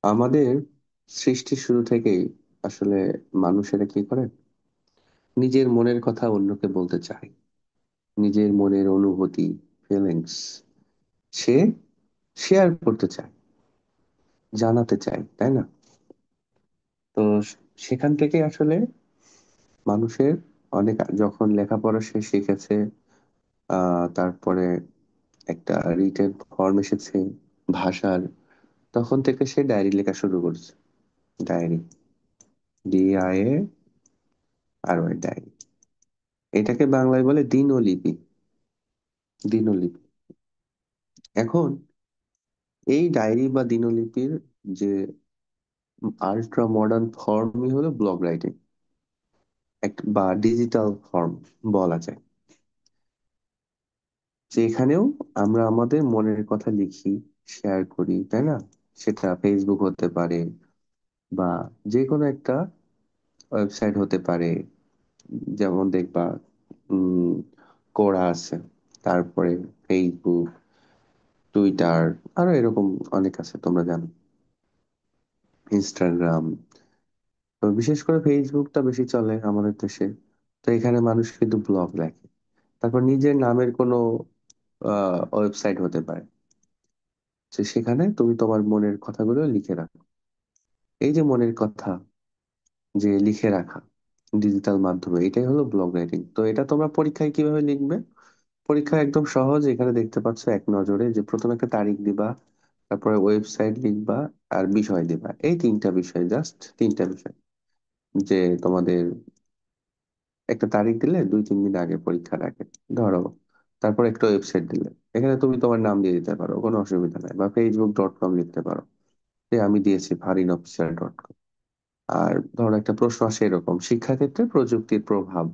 আমাদের সৃষ্টির শুরু থেকেই আসলে মানুষেরা কি করে, নিজের মনের কথা অন্যকে বলতে চায়। নিজের মনের অনুভূতি, ফিলিংস সে শেয়ার করতে চায়, জানাতে চায়, তাই না? তো সেখান থেকে আসলে মানুষের অনেক, যখন লেখাপড়া সে শিখেছে, তারপরে একটা রিটেন ফর্ম এসেছে ভাষার, তখন থেকে সে ডায়েরি লেখা শুরু করছে। ডায়েরি, DIA আর ওই ডায়েরি, এটাকে বাংলায় বলে দিনলিপি। দিনলিপি। এখন এই ডায়েরি বা দিনলিপির যে আল্ট্রা মডার্ন ফর্মই হলো ব্লগ রাইটিং, একটা বা ডিজিটাল ফর্ম বলা যায়, যেখানেও আমরা আমাদের মনের কথা লিখি, শেয়ার করি, তাই না? সেটা ফেসবুক হতে পারে, বা যে কোনো একটা ওয়েবসাইট হতে পারে। যেমন দেখবা, উম কোরা আছে, তারপরে ফেসবুক, টুইটার, আরো এরকম অনেক আছে, তোমরা জানো, ইনস্টাগ্রাম। তো বিশেষ করে ফেসবুকটা বেশি চলে আমাদের দেশে। তো এখানে মানুষ কিন্তু ব্লগ লেখে। তারপর নিজের নামের কোনো ওয়েবসাইট হতে পারে, যে সেখানে তুমি তোমার মনের কথাগুলো লিখে রাখো। এই যে মনের কথা যে লিখে রাখা ডিজিটাল মাধ্যমে, এটাই হলো ব্লগ রাইটিং। তো এটা তোমরা পরীক্ষায় কিভাবে লিখবে? পরীক্ষা একদম সহজ। এখানে দেখতে পাচ্ছ এক নজরে যে প্রথমে একটা তারিখ দিবা, তারপরে ওয়েবসাইট লিখবা, আর বিষয় দিবা। এই তিনটা বিষয়, জাস্ট তিনটা বিষয়। যে তোমাদের একটা তারিখ দিলে 2-3 দিন আগে, পরীক্ষার আগে ধরো, তারপর একটা ওয়েবসাইট দিলে, এখানে তুমি তোমার নাম দিয়ে দিতে পারো, কোনো অসুবিধা নাই। বা facebook.com লিখতে পারো, যে আমি দিয়েছি farinofficial.com। আর ধরো একটা প্রশ্ন আসে এরকম, শিক্ষাক্ষেত্রে প্রযুক্তির প্রভাব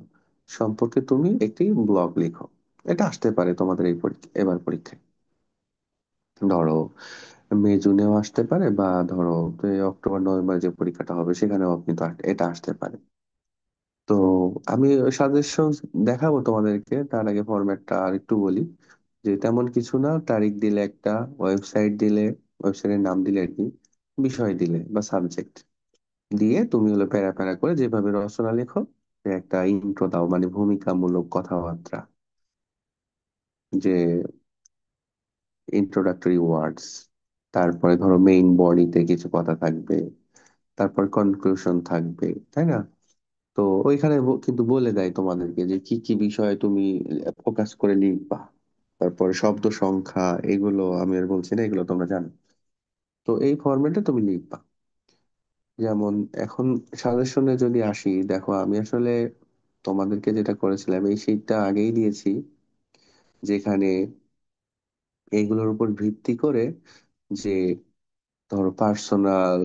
সম্পর্কে তুমি একটি ব্লগ লিখো। এটা আসতে পারে তোমাদের এই পরীক্ষা, এবার পরীক্ষায়। ধরো মে জুনেও আসতে পারে, বা ধরো এই অক্টোবর নভেম্বর যে পরীক্ষাটা হবে সেখানেও কিন্তু এটা আসতে পারে। তো আমি সাজেশন দেখাবো তোমাদেরকে, তার আগে ফরম্যাটটা আর একটু বলি। যে তেমন কিছু না, তারিখ দিলে একটা, ওয়েবসাইট দিলে, ওয়েবসাইটের নাম দিলে আর কি, বিষয় দিলে বা সাবজেক্ট দিয়ে তুমি হলো প্যারা প্যারা করে যেভাবে রচনা লেখো, যে একটা ইন্ট্রো দাও, মানে ভূমিকামূলক কথাবার্তা, যে ইন্ট্রোডাক্টরি ওয়ার্ডস। তারপরে ধরো মেইন বডিতে কিছু কথা থাকবে, তারপর কনক্লুশন থাকবে, তাই না? তো ওইখানে কিন্তু বলে দেয় তোমাদেরকে যে কি কি বিষয়ে তুমি ফোকাস করে লিখবা। তারপরে শব্দ সংখ্যা, এগুলো আমি আর বলছি না, এগুলো তোমরা জানো। তো এই ফরম্যাটে তুমি লিখবা। যেমন এখন সাজেশনে যদি আসি, দেখো আমি আসলে তোমাদেরকে যেটা করেছিলাম, এই শীটটা আগেই দিয়েছি, যেখানে এইগুলোর উপর ভিত্তি করে, যে ধরো personal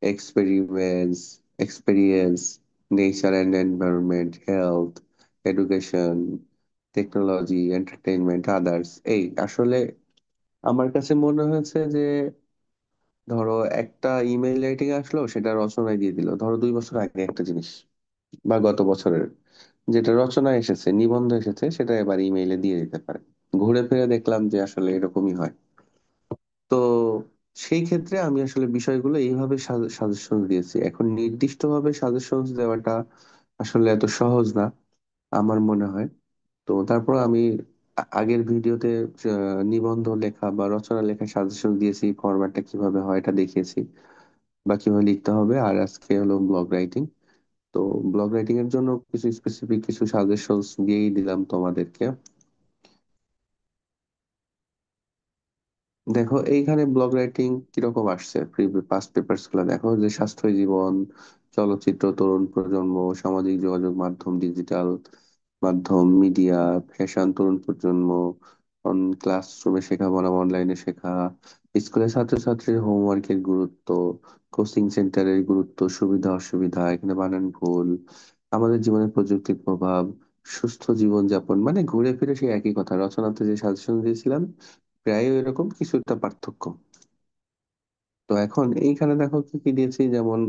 experiments, experience, nature and environment, health, education, technology, entertainment, others. এই আসলে আমার কাছে মনে হয়েছে যে ধরো একটা ইমেল রাইটিং আসলো, সেটা রচনায় দিয়ে দিল, ধরো 2 বছর আগে একটা জিনিস, বা গত বছরের যেটা রচনা এসেছে, নিবন্ধ এসেছে, সেটা এবার ইমেইলে দিয়ে দিতে পারে। ঘুরে ফিরে দেখলাম যে আসলে এরকমই হয়। তো সেই ক্ষেত্রে আমি আসলে বিষয়গুলো এইভাবে সাজেশন দিয়েছি। এখন নির্দিষ্টভাবে সাজেশন দেওয়াটা আসলে এত সহজ না আমার মনে হয়। তো তারপর আমি আগের ভিডিওতে নিবন্ধ লেখা বা রচনা লেখা সাজেশন দিয়েছি, ফরম্যাটটা কিভাবে হয় এটা দেখিয়েছি, বা কিভাবে লিখতে হবে। আর আজকে হলো ব্লগ রাইটিং। তো ব্লগ রাইটিং এর জন্য কিছু স্পেসিফিক কিছু সাজেশনস দিয়েই দিলাম তোমাদেরকে। দেখো এইখানে ব্লগ রাইটিং কিরকম আসছে, পাস্ট পেপারস গুলো দেখো, যে স্বাস্থ্য জীবন, চলচ্চিত্র, তরুণ প্রজন্ম, সামাজিক যোগাযোগ মাধ্যম, ডিজিটাল মাধ্যম, মিডিয়া, ফ্যাশন, তরুণ প্রজন্ম, ক্লাসরুমে শেখা বনাম অনলাইনে শেখা, স্কুলের ছাত্রছাত্রীর হোমওয়ার্কের গুরুত্ব, কোচিং সেন্টারের গুরুত্ব, সুবিধা অসুবিধা, এখানে বানান ভুল, আমাদের জীবনে প্রযুক্তির প্রভাব, সুস্থ জীবনযাপন, মানে ঘুরে ফিরে সেই একই কথা, রচনাতে যে সাজেশন দিয়েছিলাম প্রায় এরকম কিছুটা পার্থক্য। তো এখন এইখানে দেখো কি কি দিয়েছি, যেমন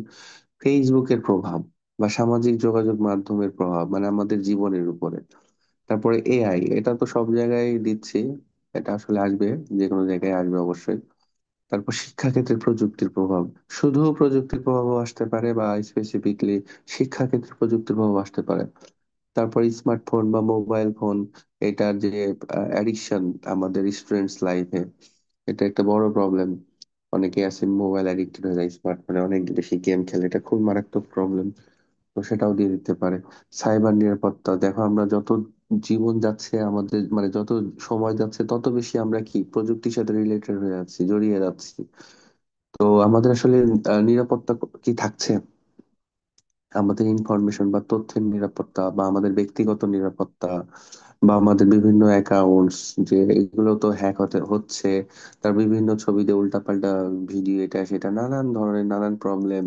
ফেসবুকের প্রভাব বা সামাজিক যোগাযোগ মাধ্যমের প্রভাব, মানে আমাদের জীবনের উপরে। তারপরে AI, এটা তো সব জায়গায় দিচ্ছি, এটা আসলে আসবে, যে কোনো জায়গায় আসবে অবশ্যই। তারপর শিক্ষাক্ষেত্রে প্রযুক্তির প্রভাব, শুধু প্রযুক্তির প্রভাবও আসতে পারে বা স্পেসিফিকলি শিক্ষাক্ষেত্রে প্রযুক্তির প্রভাব আসতে পারে। তারপর স্মার্টফোন বা মোবাইল ফোন, এটার যে অ্যাডিকশন আমাদের স্টুডেন্টস লাইফে, এটা একটা বড় প্রবলেম। অনেকে আছে মোবাইল অ্যাডিক্টেড হয়ে যায়, স্মার্টফোনে অনেক বেশি গেম খেলে, এটা খুব মারাত্মক প্রবলেম। তো সেটাও দিয়ে দিতে পারে। সাইবার নিরাপত্তা, দেখো আমরা যত জীবন যাচ্ছে আমাদের, মানে যত সময় যাচ্ছে তত বেশি আমরা কি প্রযুক্তির সাথে রিলেটেড হয়ে যাচ্ছি, জড়িয়ে যাচ্ছি। তো আমাদের আসলে নিরাপত্তা কি থাকছে? আমাদের ইনফরমেশন বা তথ্যের নিরাপত্তা বা আমাদের ব্যক্তিগত নিরাপত্তা বা আমাদের বিভিন্ন অ্যাকাউন্টস, যে এগুলো তো হ্যাক হতে হচ্ছে, তার বিভিন্ন ছবিতে উল্টাপাল্টা ভিডিও, এটা সেটা নানান ধরনের নানান প্রবলেম,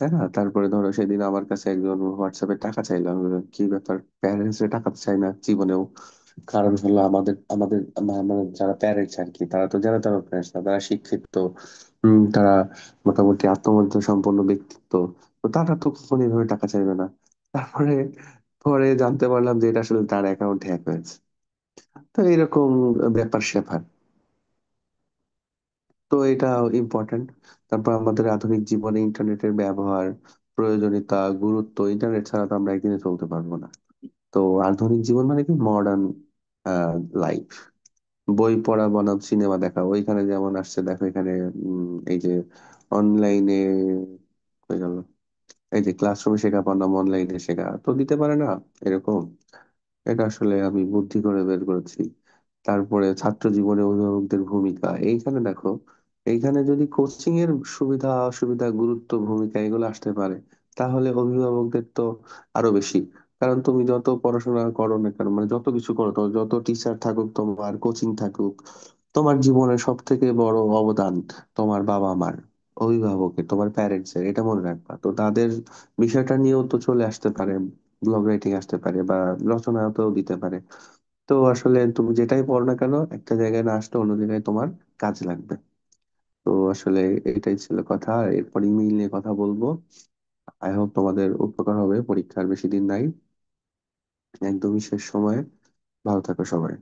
তাই না? তারপরে ধরো সেদিন আমার কাছে একজন হোয়াটসঅ্যাপে টাকা চাইলো, আমি বললাম, কি ব্যাপার? প্যারেন্টস টাকা চাই না জীবনেও? কারণ হলো আমাদের আমাদের আমাদের যারা প্যারেন্টস আর কি, তারা তো যারা তারা প্যারেন্টস না, তারা শিক্ষিত, তারা মোটামুটি আত্মমর্যাদা সম্পন্ন ব্যক্তিত্ব, তো তারা তো কখনো এভাবে টাকা চাইবে না। তারপরে পরে জানতে পারলাম যে এটা আসলে তার অ্যাকাউন্ট হ্যাক হয়েছে। তো এরকম ব্যাপার স্যাপার। তো এটা ইম্পর্ট্যান্ট। তারপর আমাদের আধুনিক জীবনে ইন্টারনেটের ব্যবহার, প্রয়োজনীয়তা, গুরুত্ব, ইন্টারনেট ছাড়া তো আমরা একদিনে চলতে পারবো না। তো আধুনিক জীবন মানে কি মডার্ন লাইফ। বই পড়া বনাম সিনেমা দেখা, ওইখানে যেমন আসছে দেখো এখানে, এই যে অনলাইনে হয়ে গেল, এই যে ক্লাসরুমে শেখা বনাম অনলাইনে শেখা, তো দিতে পারে না এরকম। এটা আসলে আমি বুদ্ধি করে বের করেছি। তারপরে ছাত্র জীবনে অভিভাবকদের ভূমিকা, এইখানে দেখো, এইখানে যদি কোচিং এর সুবিধা অসুবিধা গুরুত্ব ভূমিকা এগুলো আসতে পারে, তাহলে অভিভাবকদের তো আরো বেশি। কারণ তুমি যত পড়াশোনা করো না কেন, মানে যত কিছু করো, তো যত টিচার থাকুক, তোমার কোচিং থাকুক, তোমার জীবনের সব থেকে বড় অবদান তোমার বাবা মার, অভিভাবকের, তোমার প্যারেন্টস এর, এটা মনে রাখবা। তো তাদের বিষয়টা নিয়েও তো চলে আসতে পারে, ব্লগ রাইটিং আসতে পারে বা রচনাতেও দিতে পারে। তো আসলে তুমি যেটাই পড়ো না কেন, একটা জায়গায় না আসলে অন্য জায়গায় তোমার কাজে লাগবে। তো আসলে এটাই ছিল কথা। এরপর ইমেইল নিয়ে কথা বলবো। আই হোপ তোমাদের উপকার হবে, পরীক্ষার বেশি দিন নাই, একদমই শেষ সময়ে। ভালো থাকো সবাই।